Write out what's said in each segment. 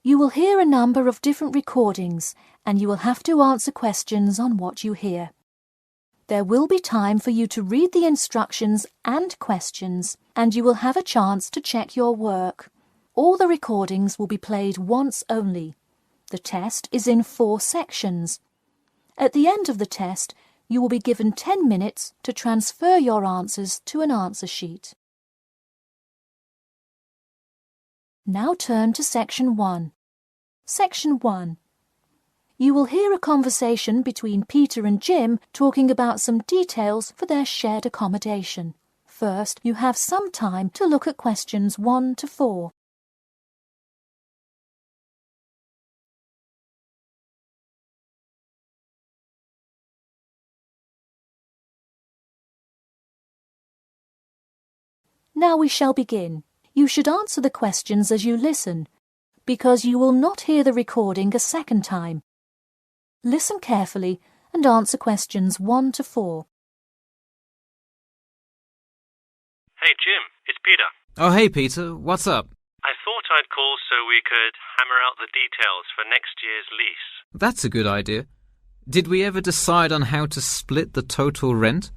You will hear a number of different recordings and you will have to answer questions on what you hear. There will be time for you to read the instructions and questions, and you will have a chance to check your work. All the recordings will be played once only. The test is in 4 sections. At the end of the test, you will be given 10 minutes to transfer your answers to an answer sheet. Now turn to Section 1. Section 1. You will hear a conversation between Peter and Jim talking about some details for their shared accommodation. First, you have some time to look at questions 1 to 4. Now we shall begin. You should answer the questions as you listen, because you will not hear the recording a second time. Listen carefully and answer questions 1 to 4. Hey Jim, it's Peter. Oh hey Peter, what's up? I thought I'd call so we could hammer out the details for next year's lease. That's a good idea. Did we ever decide on how to split the total rent?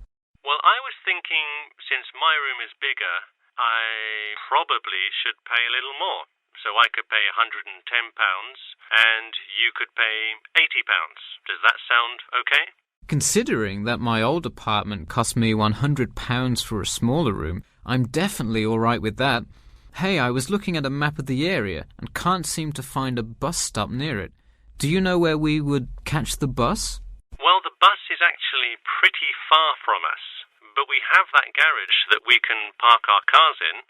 Well, I was thinking since my room is bigger, I probably should pay a little more. So I could pay £110 and you could pay £80. Does that sound okay? Considering that my old apartment cost me £100 for a smaller room, I'm definitely all right with that. Hey, I was looking at a map of the area and can't seem to find a bus stop near it. Do you know where we would catch the bus? Well, the bus is actually pretty far from us, but we have that garage that we can park our cars in.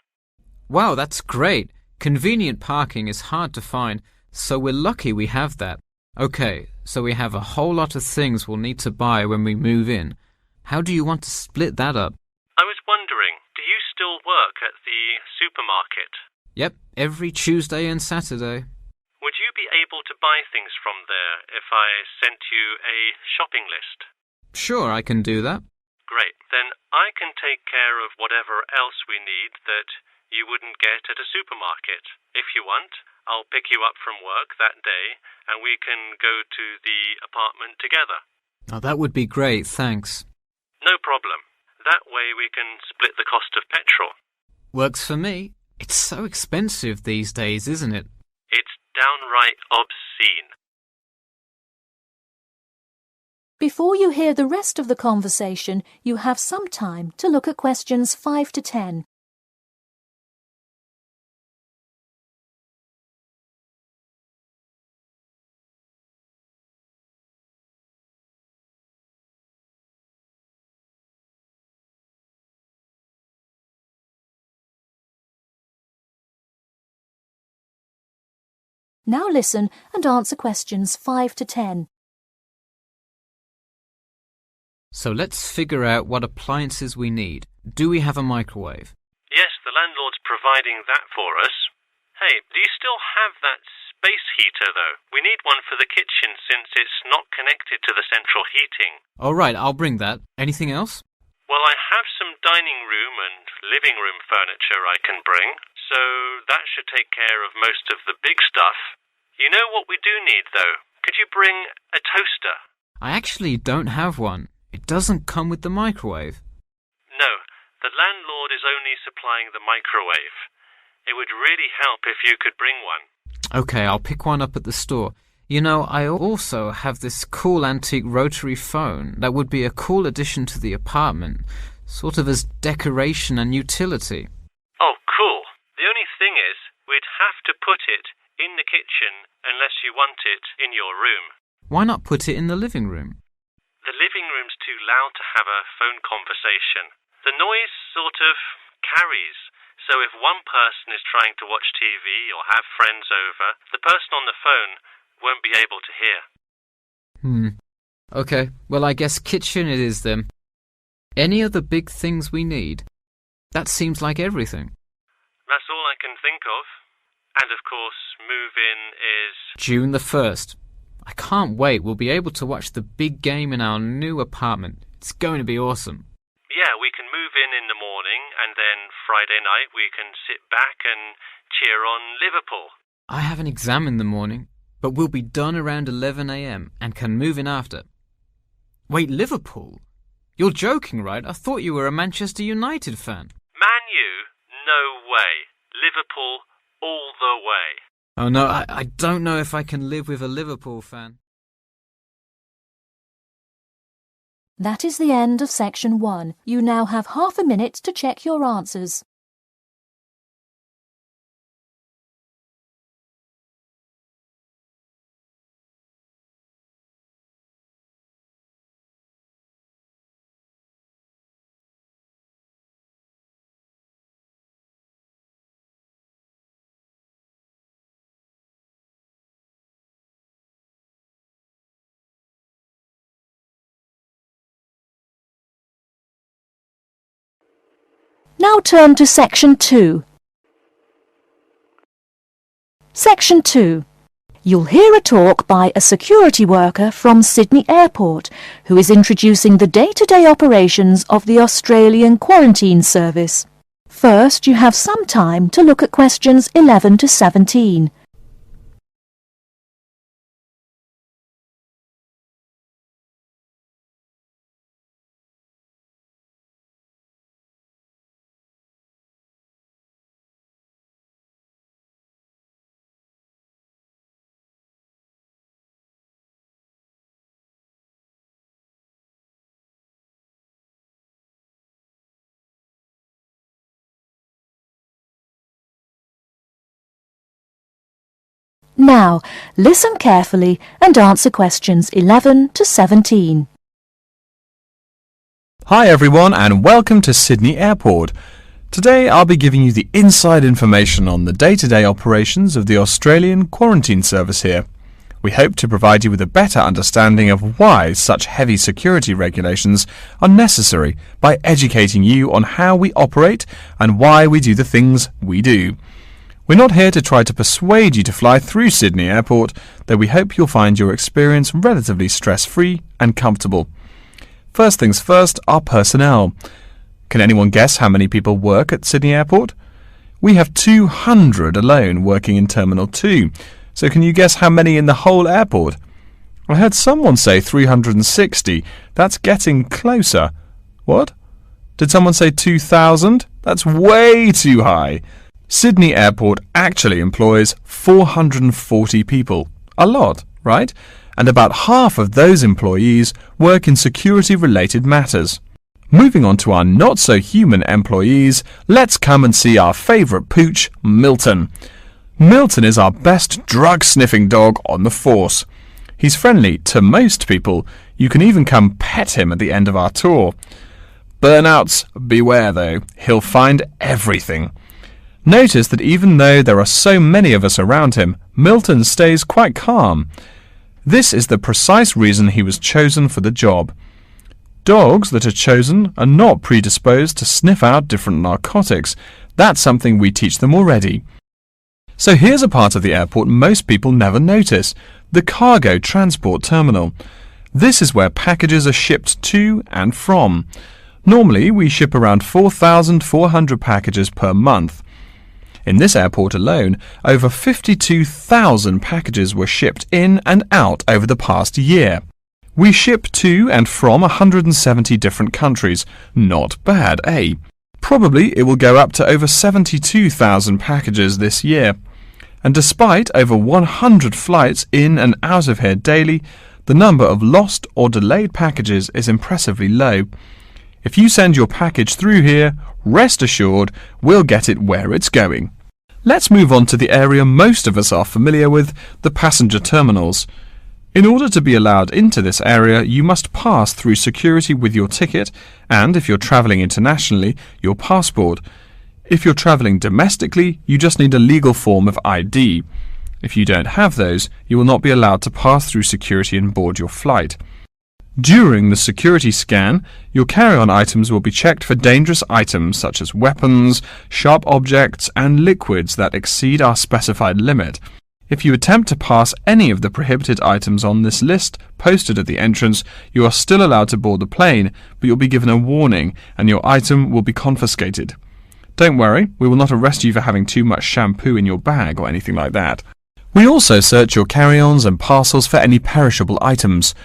Wow, that's great. Convenient parking is hard to find, so we're lucky we have that. Okay, so we have a whole lot of things we'll need to buy when we move in. How do you want to split that up? I was wondering, do you still work at the supermarket? Yep, every Tuesday and Saturday. Would you be able to buy things from there if I sent you a shopping list? Sure, I can do that. Great, then I can take care of whatever else we need that you wouldn't get at a supermarket. If you want, I'll pick you up from work that day and we can go to the apartment together. Oh, that would be great, thanks. No problem. That way we can split the cost of petrol. Works for me. It's so expensive these days, isn't it? It's downright obscene. Before you hear the rest of the conversation, you have some time to look at questions 5 to 10. Now listen and answer questions 5 to 10. So let's figure out what appliances we need. Do we have a microwave? Yes, the landlord's providing that for us. Hey, do you still have that space heater, though? We need one for the kitchen since it's not connected to the central heating. All right, I'll bring that. Anything else? Well, I have some dining room and living room furniture I can bring, so that should take care of most of the big stuff. You know what we do need, though? Could you bring a toaster? I actually don't have one. It doesn't come with the microwave. No, the landlord is only supplying the microwave. It would really help if you could bring one. Okay, I'll pick one up at the store. You know, I also have this cool antique rotary phone that would be a cool addition to the apartment, sort of as decoration and utility. Oh, cool. The only thing is, we'd have to put it in the kitchen unless you want it in your room. Why not put it in the living room? The living room's too loud to have a phone conversation. The noise sort of carries, so if one person is trying to watch TV or have friends over, the person on the phone won't be able to hear. Okay, well I guess kitchen it is then. Any other big things we need? That seems like everything. That's all I can think of. And of course, move-in is June the 1st. I can't wait. We'll be able to watch the big game in our new apartment. It's going to be awesome. Yeah, we can move in the morning and then Friday night we can sit back and cheer on Liverpool. I have an exam in the morning, but we'll be done around 11 a.m. and can move in after. Wait, Liverpool? You're joking, right? I thought you were a Manchester United fan. Man U? No way. Liverpool all the way. Oh no, I don't know if I can live with a Liverpool fan. That is the end of section 1. You now have half a minute to check your answers. Now turn to section 2. Section 2. You'll hear a talk by a security worker from Sydney Airport who is introducing the day-to-day operations of the Australian Quarantine Service. First, you have some time to look at questions 11 to 17. Now, listen carefully and answer questions 11 to 17. Hi everyone and welcome to Sydney Airport. Today I'll be giving you the inside information on the day-to-day operations of the Australian Quarantine Service here. We hope to provide you with a better understanding of why such heavy security regulations are necessary by educating you on how we operate and why we do the things we do. We're not here to try to persuade you to fly through Sydney Airport, though we hope you'll find your experience relatively stress-free and comfortable. First things first, our personnel. Can anyone guess how many people work at Sydney Airport? We have 200 alone working in Terminal 2, so can you guess how many in the whole airport? I heard someone say 360. That's getting closer. What? Did someone say 2,000? That's way too high. Sydney Airport actually employs 440 people. A lot, right? And about half of those employees work in security-related matters. Moving on to our not-so-human employees, let's come and see our favourite pooch, Milton. Milton is our best drug-sniffing dog on the force. He's friendly to most people. You can even come pet him at the end of our tour. Burnouts, beware though. He'll find everything. Notice that even though there are so many of us around him, Milton stays quite calm. This is the precise reason he was chosen for the job. Dogs that are chosen are not predisposed to sniff out different narcotics. That's something we teach them already. So here's a part of the airport most people never notice, the cargo transport terminal. This is where packages are shipped to and from. Normally we ship around 4,400 packages per month. In this airport alone, over 52,000 packages were shipped in and out over the past year. We ship to and from 170 different countries. Not bad, eh? Probably it will go up to over 72,000 packages this year. And despite over 100 flights in and out of here daily, the number of lost or delayed packages is impressively low. If you send your package through here, rest assured we'll get it where it's going. Let's move on to the area most of us are familiar with, the passenger terminals. In order to be allowed into this area, you must pass through security with your ticket and, if you're travelling internationally, your passport. If you're travelling domestically, you just need a legal form of ID. If you don't have those, you will not be allowed to pass through security and board your flight. During the security scan, your carry-on items will be checked for dangerous items such as weapons, sharp objects and liquids that exceed our specified limit. If you attempt to pass any of the prohibited items on this list posted at the entrance, you are still allowed to board the plane, but you'll be given a warning and your item will be confiscated. Don't worry, we will not arrest you for having too much shampoo in your bag or anything like that. We also search your carry-ons and parcels for any perishable items.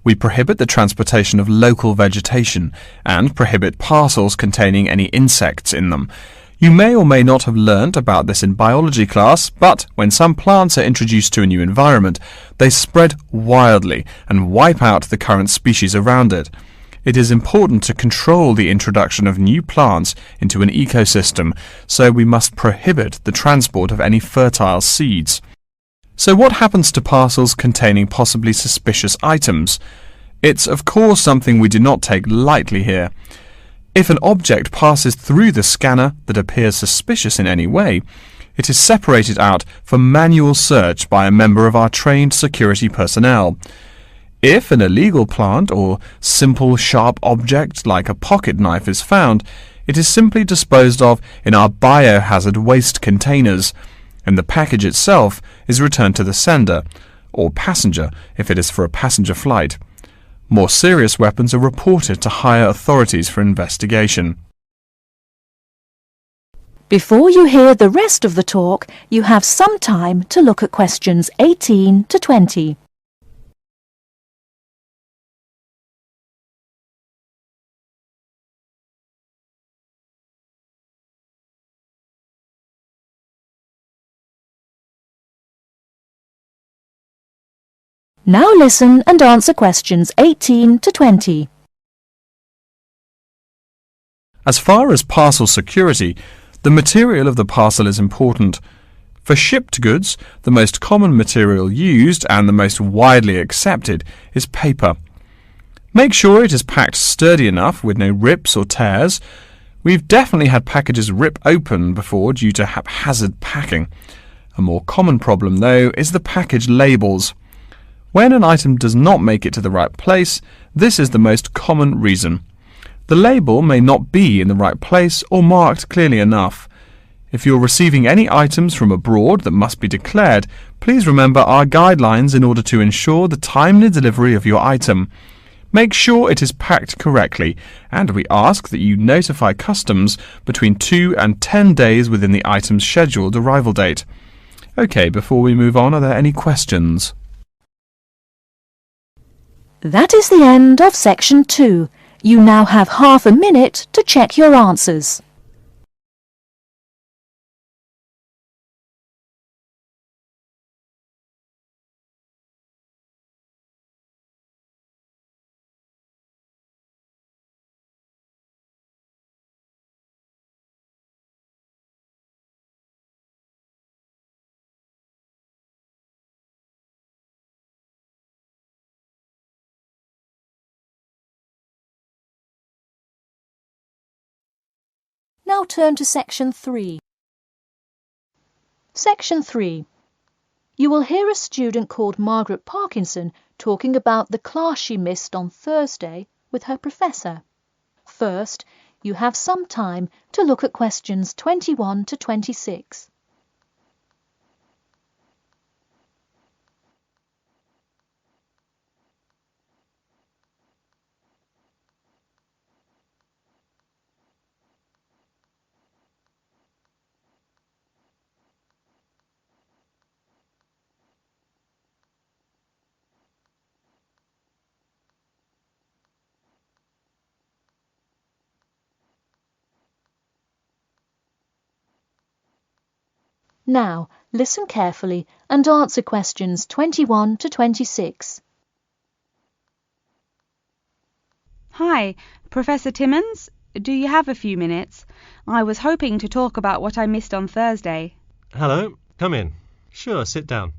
We prohibit the transportation of local vegetation and prohibit parcels containing any insects in them. You may or may not have learnt about this in biology class, but when some plants are introduced to a new environment, they spread wildly and wipe out the current species around it. It is important to control the introduction of new plants into an ecosystem, so we must prohibit the transport of any fertile seeds. So what happens to parcels containing possibly suspicious items? It's of course something we do not take lightly here. If an object passes through the scanner that appears suspicious in any way, it is separated out for manual search by a member of our trained security personnel. If an illegal plant or simple sharp object like a pocket knife is found, it is simply disposed of in our biohazard waste containers, and the package itself is returned to the sender, or passenger if it is for a passenger flight. More serious weapons are reported to higher authorities for investigation. Before you hear the rest of the talk, you have some time to look at questions 18 to 20. Now listen and answer questions 18 to 20. As far as parcel security, the material of the parcel is important. For shipped goods, the most common material used and the most widely accepted is paper. Make sure it is packed sturdy enough with no rips or tears. We've definitely had packages rip open before due to haphazard packing. A more common problem, though, is the package labels. When an item does not make it to the right place, this is the most common reason. The label may not be in the right place or marked clearly enough. If you're receiving any items from abroad that must be declared, please remember our guidelines in order to ensure the timely delivery of your item. Make sure it is packed correctly, and we ask that you notify customs between 2 and 10 days within the item's scheduled arrival date. OK, before we move on, are there any questions? That is the end of section 2. You now have half a minute to check your answers. Now turn to section 3. Section 3. You will hear a student called Margaret Parkinson talking about the class she missed on Thursday with her professor. First, you have some time to look at questions 21 to 26. Now, listen carefully and answer questions 21 to 26. Hi, Professor Timmons. Do you have a few minutes? I was hoping to talk about what I missed on Thursday. Hello, come in. Sure, sit down.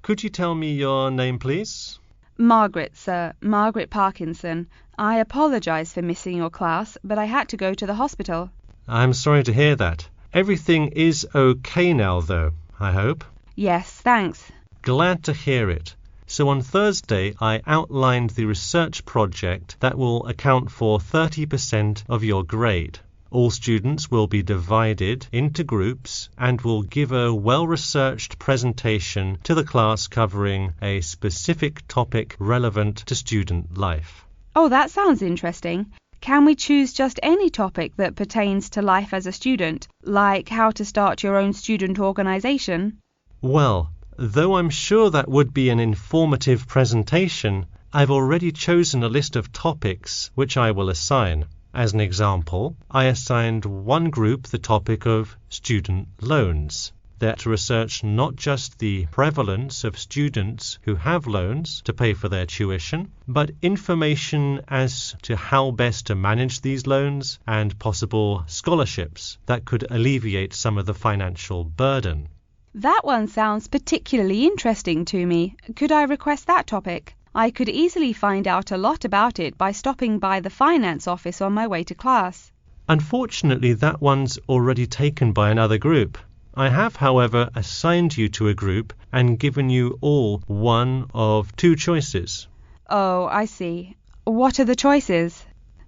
Could you tell me your name, please? Margaret, sir. Margaret Parkinson. I apologise for missing your class, but I had to go to the hospital. I'm sorry to hear that. Everything is okay now, though, I hope? Yes, thanks. Glad to hear it. So on Thursday, I outlined the research project that will account for 30% of your grade. All students will be divided into groups and will give a well-researched presentation to the class covering a specific topic relevant to student life. Oh, that sounds interesting. Can we choose just any topic that pertains to life as a student, like how to start your own student organisation? Well, Though I'm sure that would be an informative presentation, I've already chosen a list of topics which I will assign. As an example, I assigned one group the topic of student loans. They're to research not just the prevalence of students who have loans to pay for their tuition, but information as to how best to manage these loans and possible scholarships that could alleviate some of the financial burden. That one sounds particularly interesting to me. Could I request that topic? I could easily find out a lot about it by stopping by the finance office on my way to class. Unfortunately, that one's already taken by another group. I have, however, assigned you to a group and given you all one of two choices. Oh, I see. What are the choices?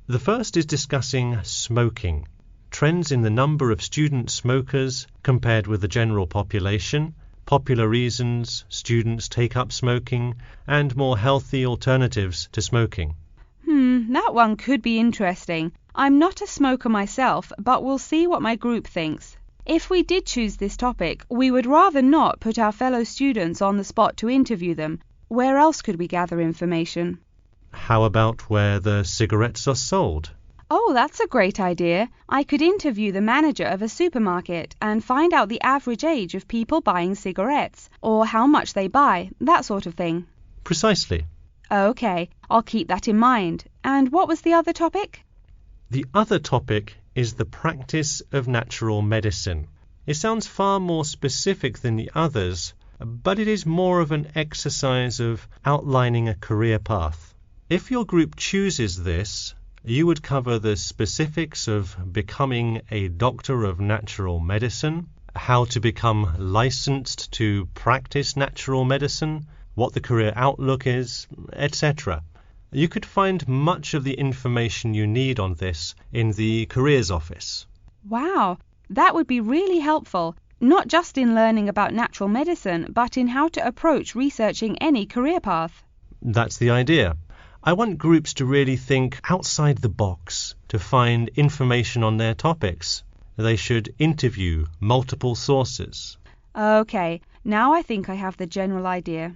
The first is discussing smoking, trends in the number of student smokers compared with the general population, popular reasons students take up smoking, and more healthy alternatives to smoking. That one could be interesting. I'm not a smoker myself, but we'll see what my group thinks. If we did choose this topic, we would rather not put our fellow students on the spot to interview them. Where else could we gather information? How about where the cigarettes are sold? Oh, that's a great idea. I could interview the manager of a supermarket and find out the average age of people buying cigarettes, or how much they buy, that sort of thing. Precisely. Okay, I'll keep that in mind. And what was the other topic? The other topic is the practice of natural medicine. It sounds far more specific than the others, but it is more of an exercise of outlining a career path. If your group chooses this, you would cover the specifics of becoming a doctor of natural medicine, how to become licensed to practice natural medicine, what the career outlook is, etc. You could find much of the information you need on this in the careers office. Wow, that would be really helpful, not just in learning about natural medicine, but in how to approach researching any career path. That's the idea. I want groups to really think outside the box to find information on their topics. They should interview multiple sources. Okay, now I think I have the general idea.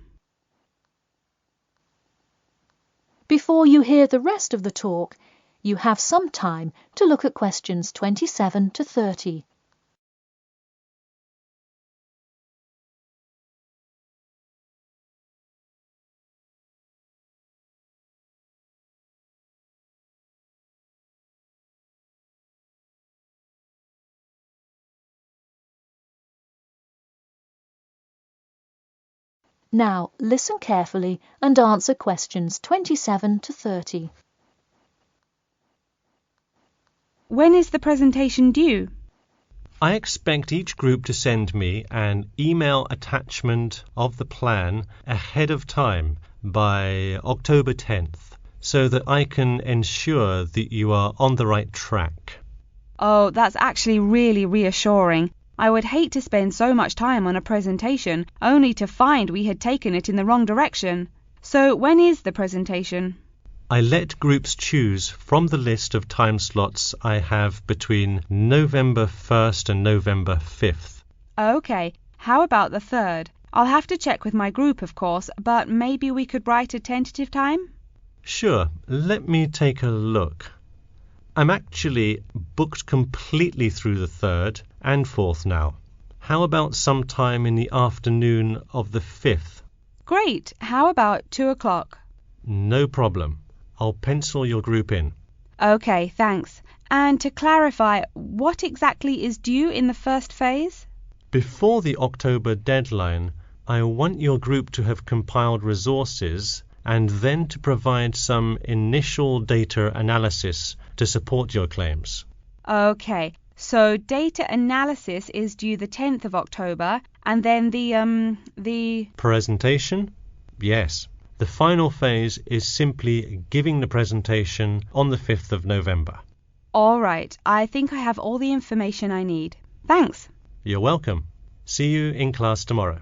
Before you hear the rest of the talk, you have some time to look at questions 27 to 30. Now listen carefully and answer questions 27 to 30. When is the presentation due? I expect each group to send me an email attachment of the plan ahead of time by October 10th, so that I can ensure that you are on the right track. Oh, that's actually really reassuring. I would hate to spend so much time on a presentation only to find we had taken it in the wrong direction. So when is the presentation? I let groups choose from the list of time slots I have between November 1st and November 5th. Okay, how about the 3rd? I'll have to check with my group, of course, but maybe we could write a tentative time? Sure, let me take a look. I'm actually booked completely through the 3rd and 4th now. How about sometime in the afternoon of the 5th? Great. How about 2 o'clock? No problem. I'll pencil your group in. Okay, thanks. And to clarify, what exactly is due in the first phase? Before the October deadline, I want your group to have compiled resources and then to provide some initial data analysis to support your claims. Okay, so data analysis is due the 10th of October, and then the Presentation? Yes. The final phase is simply giving the presentation on the 5th of November. All right, I think I have all the information I need. Thanks. You're welcome. See you in class tomorrow.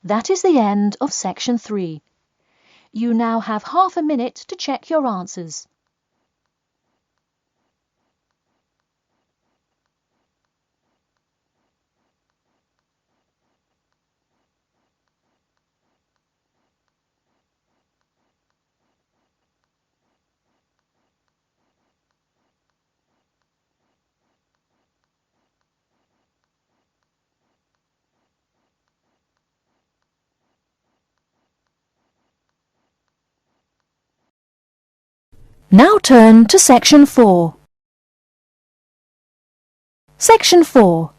That is the end of section 3. You now have half a minute to check your answers. Now turn to Section 4. Section 4.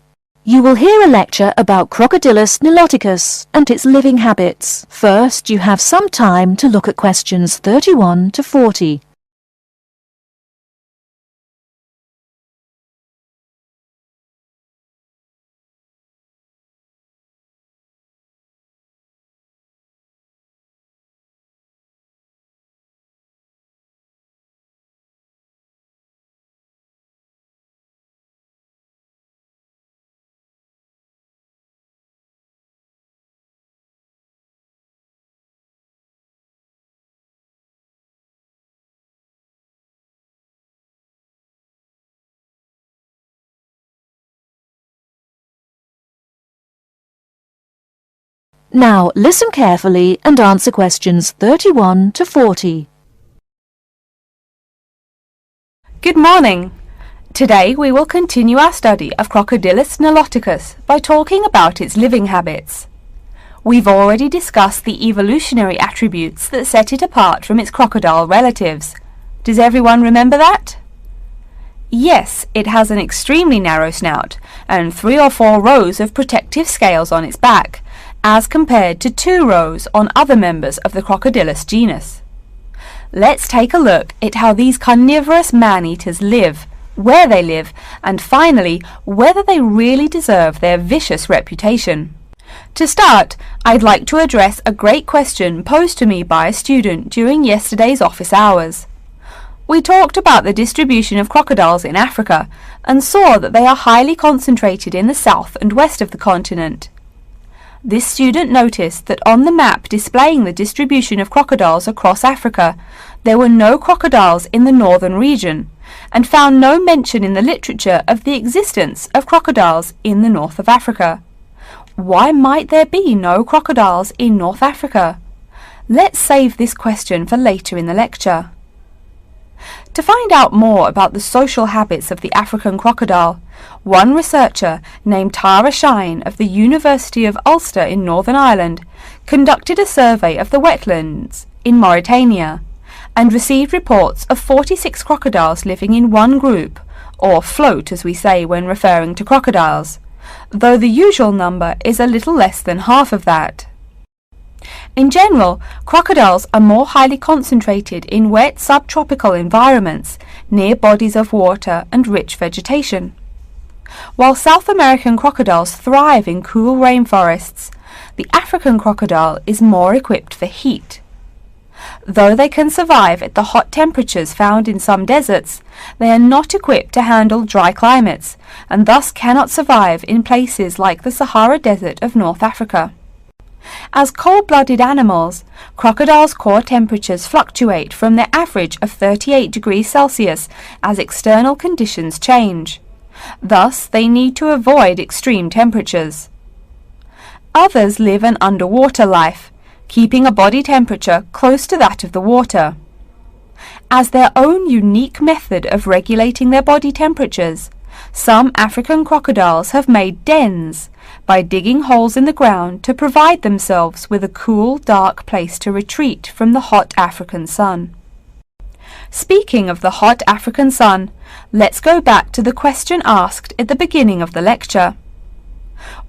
You will hear a lecture about Crocodylus niloticus and its living habits. First, you have some time to look at questions 31 to 40. Now listen carefully and answer questions 31 to 40. Good morning. Today we will continue our study of Crocodylus niloticus by talking about its living habits. We've already discussed the evolutionary attributes that set it apart from its crocodile relatives. Does everyone remember that? Yes, it has an extremely narrow snout and 3 or 4 rows of protective scales on its back, as compared to 2 rows on other members of the Crocodylus genus. Let's take a look at how these carnivorous man-eaters live, where they live, and finally, whether they really deserve their vicious reputation. To start, I'd like to address a great question posed to me by a student during yesterday's office hours. We talked about the distribution of crocodiles in Africa and saw that they are highly concentrated in the south and west of the continent. This student noticed that on the map displaying the distribution of crocodiles across Africa, there were no crocodiles in the northern region, and found no mention in the literature of the existence of crocodiles in the north of Africa. Why might there be no crocodiles in North Africa? Let's save this question for later in the lecture. To find out more about the social habits of the African crocodile, one researcher named Tara Shine of the University of Ulster in Northern Ireland conducted a survey of the wetlands in Mauritania and received reports of 46 crocodiles living in one group, or float as we say when referring to crocodiles, though the usual number is a little less than half of that. In general, crocodiles are more highly concentrated in wet subtropical environments near bodies of water and rich vegetation. While South American crocodiles thrive in cool rainforests, the African crocodile is more equipped for heat. Though they can survive at the hot temperatures found in some deserts, they are not equipped to handle dry climates and thus cannot survive in places like the Sahara Desert of North Africa. As cold-blooded animals, crocodiles' core temperatures fluctuate from their average of 38 degrees Celsius as external conditions change. Thus, they need to avoid extreme temperatures. Others live an underwater life, keeping a body temperature close to that of the water. As their own unique method of regulating their body temperatures, some African crocodiles have made dens by digging holes in the ground to provide themselves with a cool, dark place to retreat from the hot African sun. Speaking of the hot African sun, let's go back to the question asked at the beginning of the lecture.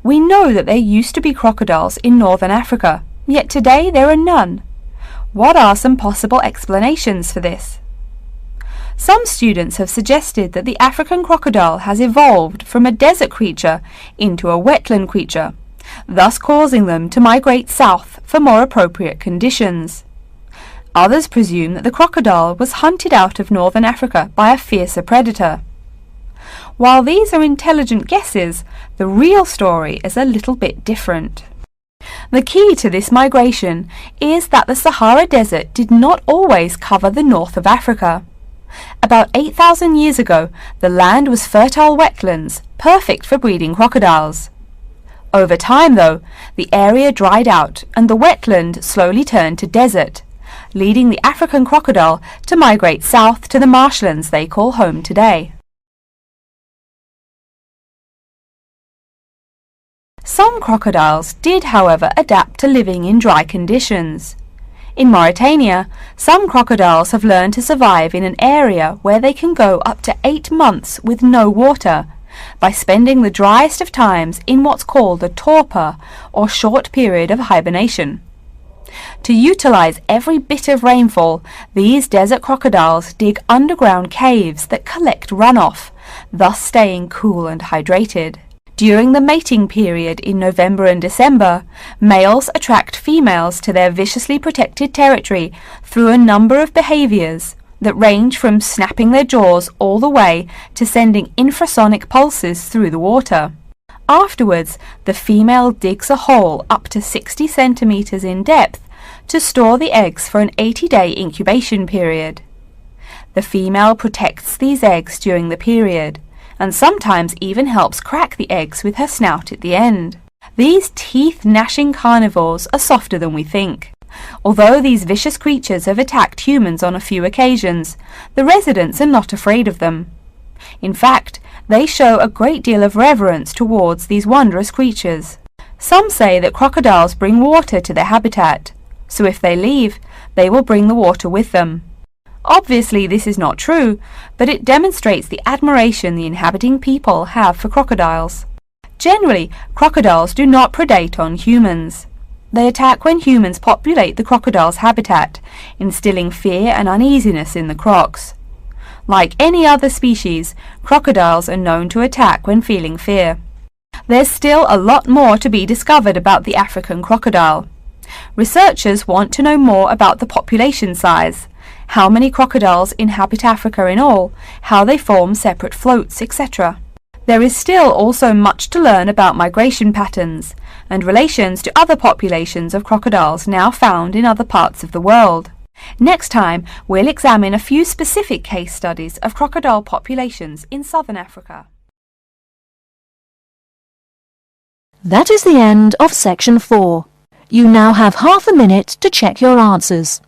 We know that there used to be crocodiles in northern Africa, yet today there are none. What are some possible explanations for this? Some students have suggested that the African crocodile has evolved from a desert creature into a wetland creature, thus causing them to migrate south for more appropriate conditions. Others presume that the crocodile was hunted out of northern Africa by a fiercer predator. While these are intelligent guesses, the real story is a little bit different. The key to this migration is that the Sahara Desert did not always cover the north of Africa. About 8,000 years ago, the land was fertile wetlands, perfect for breeding crocodiles. Over time, though, the area dried out and the wetland slowly turned to desert, leading the African crocodile to migrate south to the marshlands they call home today. Some crocodiles did, however, adapt to living in dry conditions. In Mauritania, some crocodiles have learned to survive in an area where they can go up to 8 months with no water, by spending the driest of times in what's called a torpor, or short period of hibernation. To utilize every bit of rainfall, these desert crocodiles dig underground caves that collect runoff, thus staying cool and hydrated. During the mating period in November and December, males attract females to their viciously protected territory through a number of behaviors that range from snapping their jaws all the way to sending infrasonic pulses through the water. Afterwards, the female digs a hole up to 60 centimeters in depth to store the eggs for an 80-day incubation period. The female protects these eggs during the period, and sometimes even helps crack the eggs with her snout at the end. These teeth-gnashing carnivores are softer than we think. Although these vicious creatures have attacked humans on a few occasions, the residents are not afraid of them. In fact, they show a great deal of reverence towards these wondrous creatures. Some say that crocodiles bring water to their habitat, so if they leave, they will bring the water with them. Obviously, this is not true, but it demonstrates the admiration the inhabiting people have for crocodiles. Generally, crocodiles do not predate on humans. They attack when humans populate the crocodile's habitat, instilling fear and uneasiness in the crocs. Like any other species, crocodiles are known to attack when feeling fear. There's still a lot more to be discovered about the African crocodile. Researchers want to know more about the population size, how many crocodiles inhabit Africa in all, how they form separate floats, etc. There is still also much to learn about migration patterns and relations to other populations of crocodiles now found in other parts of the world. Next time, we'll examine a few specific case studies of crocodile populations in southern Africa. That is the end of section 4. You now have half a minute to check your answers.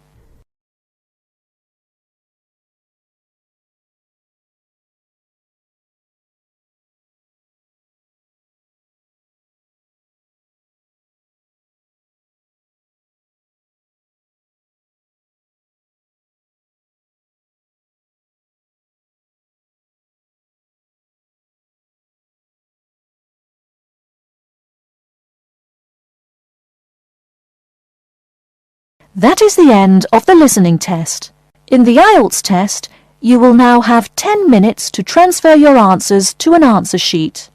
That is the end of the listening test. In the IELTS test, you will now have 10 minutes to transfer your answers to an answer sheet.